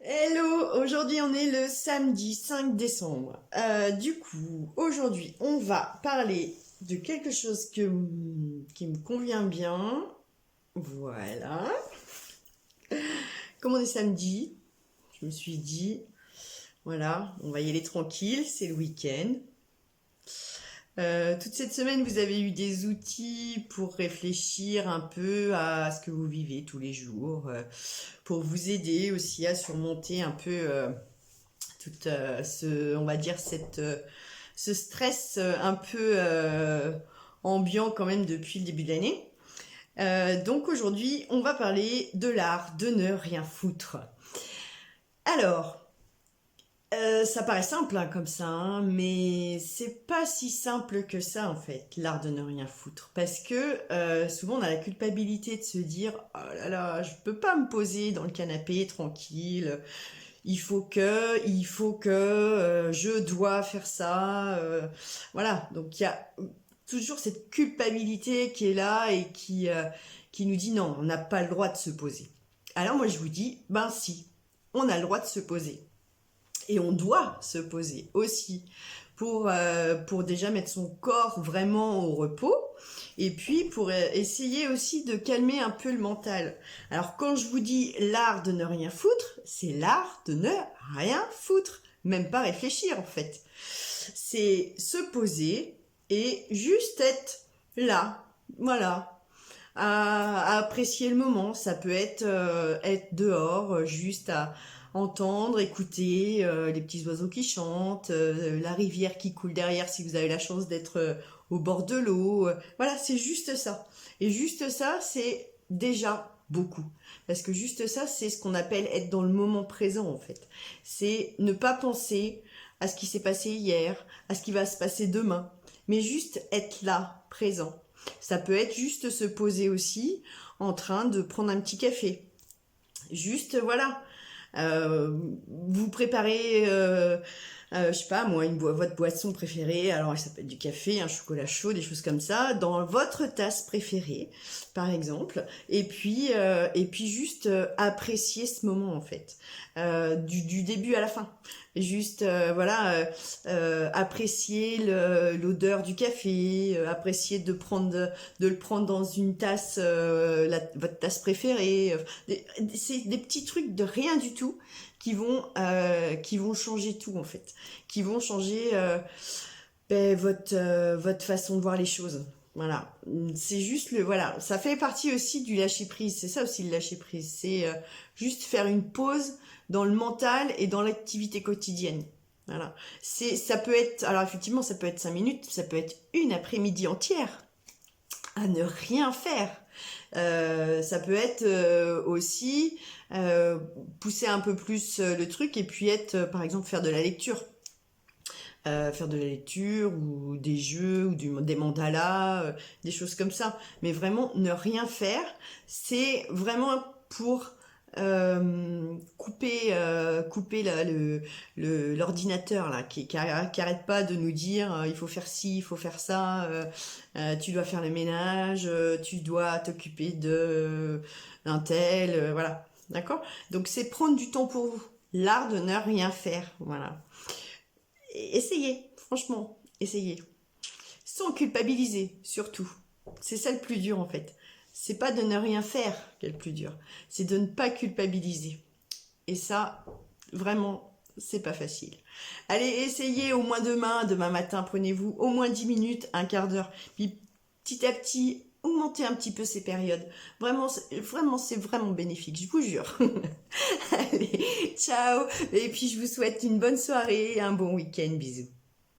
Hello, aujourd'hui on est le samedi 5 décembre. Du coup, aujourd'hui on va parler de quelque chose qui me convient bien. Voilà. Comme on est samedi, je me suis dit, voilà, on va y aller tranquille, c'est le week-end. Toute cette semaine, vous avez eu des outils pour réfléchir un peu à ce que vous vivez tous les jours, pour vous aider aussi à surmonter un peu tout on va dire ce stress un peu ambiant quand même depuis le début de l'année. Donc aujourd'hui, on va parler de l'art de ne rien foutre. Alors, ça paraît simple hein, comme ça, hein, mais c'est pas si simple que ça en fait, l'art de ne rien foutre. Parce que souvent on a la culpabilité de se dire oh là là, je peux pas me poser dans le canapé tranquille, il faut que je dois faire ça. Voilà, donc il y a toujours cette culpabilité qui est là et qui nous dit non, on n'a pas le droit de se poser. Alors moi je vous dis, ben si, on a le droit de se poser. Et on doit se poser aussi pour déjà mettre son corps vraiment au repos et puis pour essayer aussi de calmer un peu le mental. Alors quand je vous dis l'art de ne rien foutre, c'est l'art de ne rien foutre, même pas réfléchir en fait. C'est se poser et juste être là, voilà, à apprécier le moment. Ça peut être dehors, juste à entendre, écouter les petits oiseaux qui chantent, la rivière qui coule derrière si vous avez la chance d'être au bord de l'eau. Voilà, c'est juste ça. Et juste ça, c'est déjà beaucoup. Parce que juste ça, c'est ce qu'on appelle être dans le moment présent en fait. C'est ne pas penser à ce qui s'est passé hier, à ce qui va se passer demain, mais juste être là, présent. Ça peut être juste se poser aussi en train de prendre un petit café. Juste, voilà, vous préparez, je sais pas moi, votre boisson préférée, alors ça peut être du café, un chocolat chaud, des choses comme ça, dans votre tasse préférée, par exemple, et puis juste apprécier ce moment en fait, du début à la fin. Juste, apprécier l'odeur du café, apprécier de le prendre dans une tasse, votre tasse préférée. C'est des petits trucs de rien du tout qui vont changer tout en fait, qui vont changer votre façon de voir les choses. Voilà, c'est juste voilà, ça fait partie aussi du lâcher prise. C'est ça aussi le lâcher prise, c'est juste faire une pause dans le mental et dans l'activité quotidienne. Voilà, ça peut être, alors effectivement, ça peut être 5 minutes, ça peut être une après-midi entière à ne rien faire. Ça peut être aussi pousser un peu plus le truc et puis être, par exemple, faire de la lecture. Faire de la lecture ou des jeux ou des mandalas, des choses comme ça. Mais vraiment, ne rien faire, c'est vraiment pour couper l'ordinateur là, qui arrête pas de nous dire il faut faire ci, il faut faire ça, tu dois faire le ménage, tu dois t'occuper d'un tel, voilà. D'accord? Donc c'est prendre du temps pour vous. L'art de ne rien faire. Voilà. Essayez, franchement, essayez. Sans culpabiliser, surtout. C'est ça le plus dur en fait. C'est pas de ne rien faire qui est le plus dur, c'est de ne pas culpabiliser. Et ça, vraiment, c'est pas facile. Allez, essayez au moins demain matin, prenez-vous au moins 10 minutes, un quart d'heure. Puis petit à petit, augmentez un petit peu ces périodes. Vraiment, c'est vraiment bénéfique, je vous jure. Allez, ciao. Et puis je vous souhaite une bonne soirée et un bon week-end. Bisous.